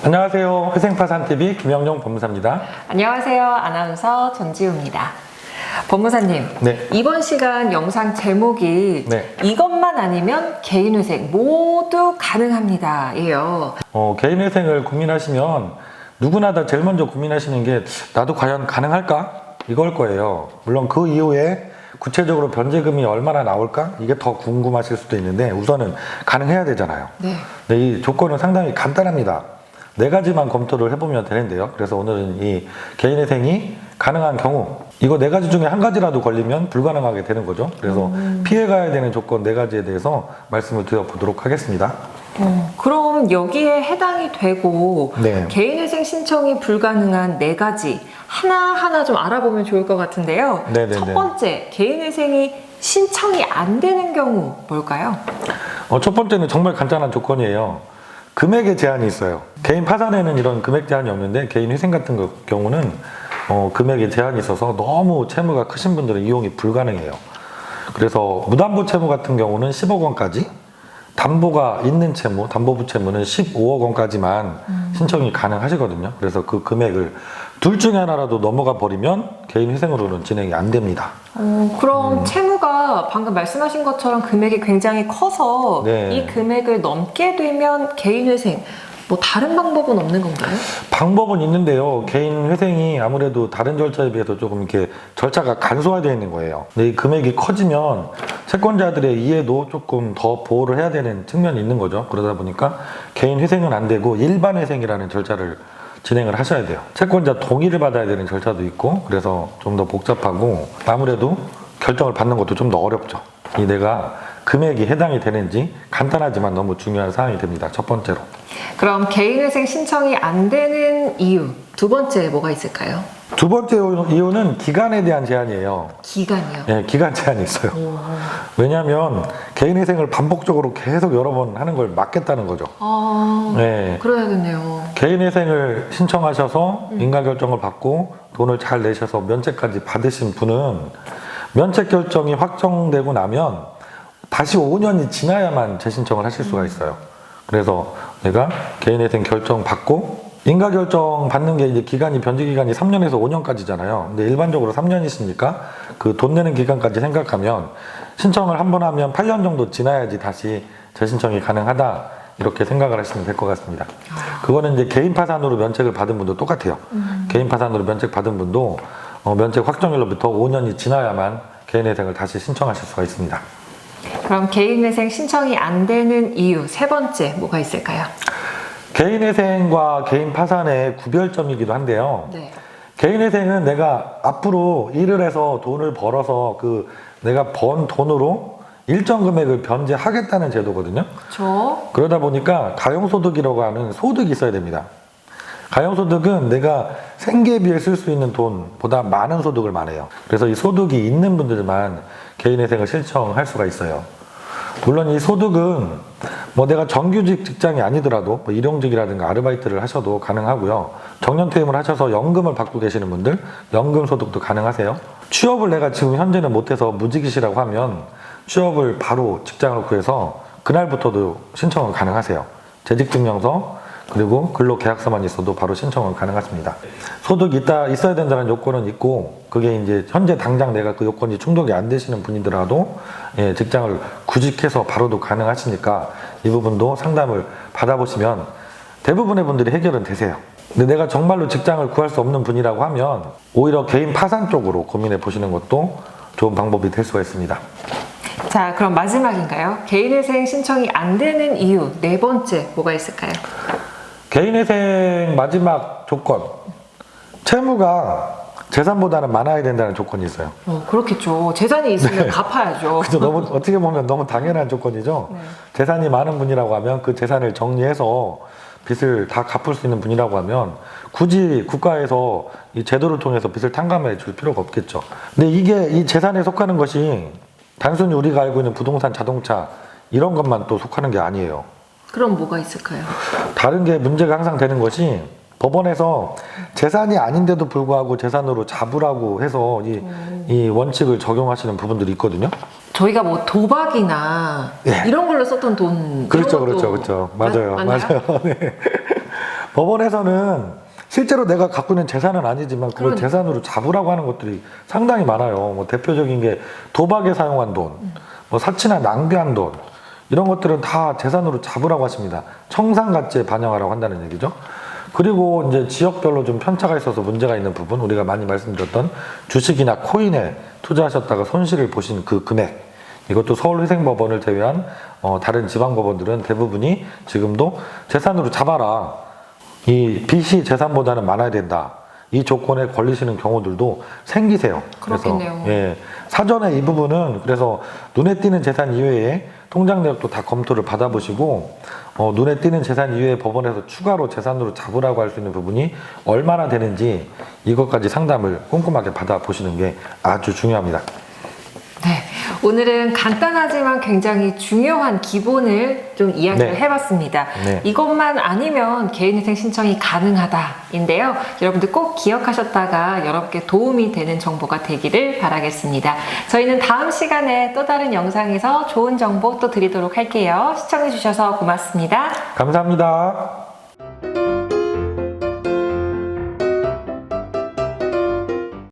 안녕하세요. 회생파산TV 김영용 법무사입니다. 안녕하세요. 아나운서 전지우입니다. 법무사님, 네. 이번 시간 영상 제목이 네. 이것만 아니면 개인회생 모두 가능합니다. 예요. 개인회생을 고민하시면 누구나 다 제일 먼저 고민하시는 게 나도 과연 가능할까? 이걸 거예요. 물론 그 이후에 구체적으로 변제금이 얼마나 나올까? 이게 더 궁금하실 수도 있는데 우선은 가능해야 되잖아요. 네. 근데 이 조건은 상당히 간단합니다. 네 가지만 검토를 해보면 되는데요. 그래서 오늘은 이 개인회생이 가능한 경우 이거 네 가지 중에 한 가지라도 걸리면 불가능하게 되는 거죠. 그래서 피해가야 되는 조건 네 가지에 대해서 말씀을 드려보도록 하겠습니다. 그럼 여기에 해당이 되고 네. 개인회생 신청이 불가능한 네 가지 하나하나 좀 알아보면 좋을 것 같은데요. 네네네. 첫 번째, 개인회생이 신청이 안 되는 경우 뭘까요? 첫 번째는 정말 간단한 조건이에요. 금액의 제한이 있어요. 개인 파산에는 이런 금액 제한이 없는데 개인 회생 같은 경우는 금액의 제한이 있어서 너무 채무가 크신 분들은 이용이 불가능해요. 그래서 무담보 채무 같은 경우는 10억 원까지, 담보가 있는 채무, 담보부 채무는 15억 원까지만 신청이 가능하시거든요. 그래서 그 금액을 둘 중에 하나라도 넘어가 버리면 개인 회생으로는 진행이 안 됩니다. 그럼 채무가 방금 말씀하신 것처럼 금액이 굉장히 커서 네. 이 금액을 넘게 되면 개인회생 뭐 다른 방법은 없는 건가요? 방법은 있는데요. 개인 회생이 아무래도 다른 절차에 비해서 조금 이렇게 절차가 간소화되어 있는 거예요. 근데 이 금액이 커지면 채권자들의 이해도 조금 더 보호를 해야 되는 측면이 있는 거죠. 그러다 보니까 개인 회생은 안 되고 일반 회생이라는 절차를 진행을 하셔야 돼요. 채권자 동의를 받아야 되는 절차도 있고 그래서 좀 더 복잡하고 아무래도 결정을 받는 것도 좀 더 어렵죠. 이 내가 금액이 해당이 되는지 간단하지만 너무 중요한 사항이 됩니다. 첫 번째로. 그럼 개인회생 신청이 안 되는 이유 두 번째 뭐가 있을까요? 두 번째 이유는 기간에 대한 제한이에요. 기간이요. 네, 기간 제한이 있어요. 왜냐하면 개인회생을 반복적으로 계속 여러 번 하는 걸 막겠다는 거죠. 네. 그래야겠네요. 개인회생을 신청하셔서 인가결정을 받고 돈을 잘 내셔서 면책까지 받으신 분은 면책 결정이 확정되고 나면 다시 5년이 지나야만 재신청을 하실 수가 있어요. 그래서 내가 개인회생 결정 받고 인가결정 받는 게 이제 기간이 변제기간이 3년에서 5년까지잖아요. 근데 일반적으로 3년이시니까 그 돈 내는 기간까지 생각하면 신청을 한 번 하면 8년 정도 지나야지 다시 재신청이 가능하다 이렇게 생각을 하시면 될 것 같습니다. 그거는 이제 개인 파산으로 면책을 받은 분도 똑같아요. 개인 파산으로 면책 받은 분도 면책 확정일로부터 5년이 지나야만 개인회생을 다시 신청하실 수가 있습니다. 그럼 개인회생 신청이 안 되는 이유 세 번째 뭐가 있을까요? 개인회생과 개인 파산의 구별점이기도 한데요. 네. 개인회생은 내가 앞으로 일을 해서 돈을 벌어서 그 내가 번 돈으로 일정 금액을 변제하겠다는 제도거든요. 그렇죠. 그러다 보니까 가용소득이라고 하는 소득이 있어야 됩니다. 가용소득은 내가 생계비에 쓸 수 있는 돈보다 많은 소득을 말해요. 그래서 이 소득이 있는 분들만 개인회생을 신청할 수가 있어요. 물론 이 소득은 뭐 내가 정규직 직장이 아니더라도 뭐 일용직이라든가 아르바이트를 하셔도 가능하고요. 정년퇴임을 하셔서 연금을 받고 계시는 분들 연금 소득도 가능하세요. 취업을 내가 지금 현재는 못해서 무직이시라고 하면 취업을 바로 직장을 구해서 그날부터도 신청은 가능하세요. 재직증명서 그리고 근로계약서만 있어도 바로 신청은 가능하십니다. 소득이 있어야 된다는 요건은 있고 그게 이제 현재 당장 내가 그 요건이 충족이 안 되시는 분이더라도 직장을 구직해서 바로도 가능하시니까 이 부분도 상담을 받아보시면 대부분의 분들이 해결은 되세요. 근데 내가 정말로 직장을 구할 수 없는 분이라고 하면 오히려 개인 파산 쪽으로 고민해 보시는 것도 좋은 방법이 될 수가 있습니다. 자, 그럼 마지막인가요? 개인회생 신청이 안 되는 이유 네 번째 뭐가 있을까요? 개인회생 마지막 조건 채무가 재산보다는 많아야 된다는 조건이 있어요. 그렇겠죠. 재산이 있으면 갚아야죠. 그죠? 너무 어떻게 보면 너무 당연한 조건이죠. 네. 재산이 많은 분이라고 하면 그 재산을 정리해서 빚을 다 갚을 수 있는 분이라고 하면 굳이 국가에서 이 제도를 통해서 빚을 탕감해 줄 필요가 없겠죠. 근데 이게 이 재산에 속하는 것이 단순히 우리가 알고 있는 부동산, 자동차 이런 것만 또 속하는 게 아니에요. 그럼 뭐가 있을까요? 다른 게 문제가 항상 되는 것이 법원에서 재산이 아닌데도 불구하고 재산으로 잡으라고 해서 이 원칙을 적용하시는 부분들이 있거든요. 저희가 뭐 도박이나 예. 이런 걸로 썼던 돈 그렇죠, 이런 것도 그렇죠. 맞아요. 맞나요? 네. 법원에서는 실제로 내가 갖고 있는 재산은 아니지만 그걸 그러니까. 재산으로 잡으라고 하는 것들이 상당히 많아요. 뭐 대표적인 게 도박에 사용한 돈, 뭐 사치나 낭비한 돈, 이런 것들은 다 재산으로 잡으라고 하십니다. 청산가치에 반영하라고 한다는 얘기죠. 그리고 이제 지역별로 좀 편차가 있어서 문제가 있는 부분, 우리가 많이 말씀드렸던 주식이나 코인에 투자하셨다가 손실을 보신 그 금액, 이것도 서울회생법원을 제외한 다른 지방법원들은 대부분이 지금도 재산으로 잡아라. 이 빚이 재산보다는 많아야 된다. 이 조건에 걸리시는 경우들도 생기세요. 그렇겠네요. 그래서 예, 사전에 이 부분은 그래서 눈에 띄는 재산 이외에 통장 내역도 다 검토를 받아보시고 눈에 띄는 재산 이외에 법원에서 추가로 재산으로 잡으라고 할 수 있는 부분이 얼마나 되는지 이것까지 상담을 꼼꼼하게 받아보시는 게 아주 중요합니다. 네, 오늘은 간단하지만 굉장히 중요한 기본을 좀 이야기를 네. 해봤습니다. 네. 이것만 아니면 개인회생 신청이 가능하다인데요. 여러분들 꼭 기억하셨다가 여러분께 도움이 되는 정보가 되기를 바라겠습니다. 저희는 다음 시간에 또 다른 영상에서 좋은 정보 또 드리도록 할게요. 시청해주셔서 고맙습니다. 감사합니다.